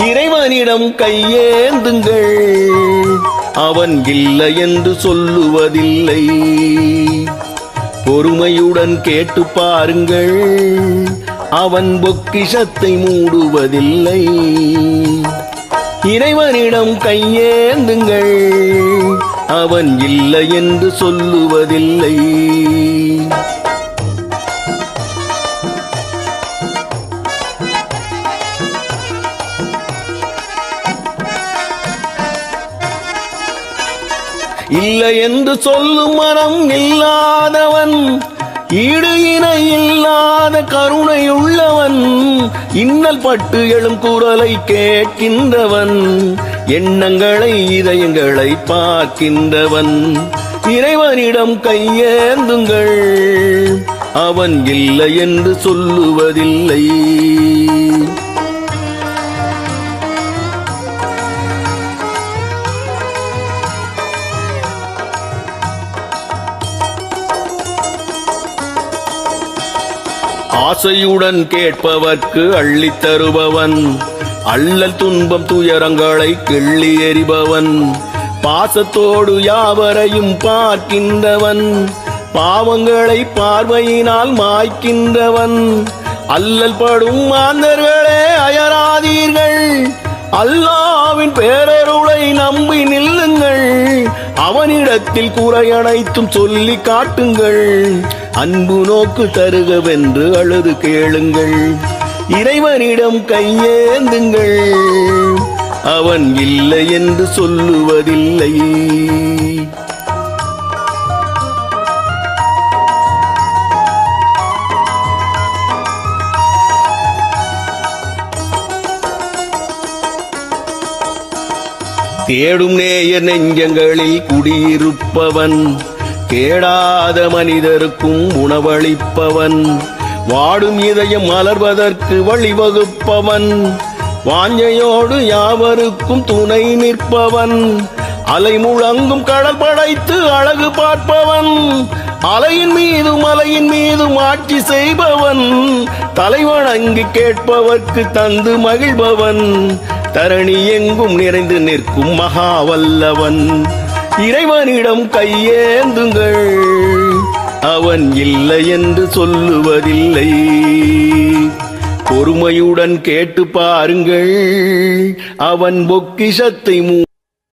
இறைவனிடம் கையேந்துங்கள், அவன் இல்லை என்று சொல்லுவதில்லை. பொறுமையுடன் கேட்டு பாருங்கள், அவன் பொக்கிஷத்தை மூடுவதில்லை. இறைவனிடம் கையேந்துங்கள், அவன் இல்லை என்று சொல்லுவதில்லை. இல்லை என்று சொல்லும் மனம் இல்லாதவன், ஈடு இணை இல்லாத கருணையுள்ளவன், இன்னல் பட்டு எழும் குரலை கேட்கின்றவன், எண்ணங்களை இதயங்களை பார்க்கின்றவன். இறைவனிடம் கையேந்துங்கள், அவன் இல்லை என்று சொல்லுவதில்லை. ஆசையுடன் கேட்பவர்க்கு அள்ளித் தருபவன், அல்லல் துன்பம் துயரங்களை கிள்ளி எறிபவன், பாசத்தோடு யாவரையும் பார்க்கின்றவன், பாவங்களை பார்வையினால் மாய்க்கின்றவன். அல்லல் படும் மாந்தர்களே அயராதீர்கள், அல்லாவின் பேரருளை நம்பி நில்லுங்கள். அவனிடத்தில் குறையனைத்தும் சொல்லி காட்டுங்கள், அன்பு நோக்கு தருகவென்று அழுது கேளுங்கள். இறைவனிடம் கையேந்துங்கள், அவன் இல்லை என்று சொல்லுவதில்லை. தேடும் நேய நெஞ்சங்களில் குடியிருப்பவன், கேடாத மனிதருக்கும் உணவளிப்பவன், வாடும் இதயம் மலர்வதற்கு வழிவகுப்பவன், வாஞ்சையோடு யாவருக்கும் துணை நிற்பவன், அலை முழங்கும் கடல் படைத்து அழகு பார்ப்பவன், அலையின் மீதும் மலையின் மீதும் ஆட்சி செய்பவன், தலைவணங்கி கேட்பவர்க்கு தந்து மகிழ்பவன், தரணி எங்கும் நிறைந்து நிற்கும் மகாவல்லவன். இறைவனிடம் கையேந்துங்கள், அவன் இல்லை என்று சொல்லுவதில்லை. பொறுமையுடன் கேட்டு பாருங்கள், அவன் பொக்கிஷத்தை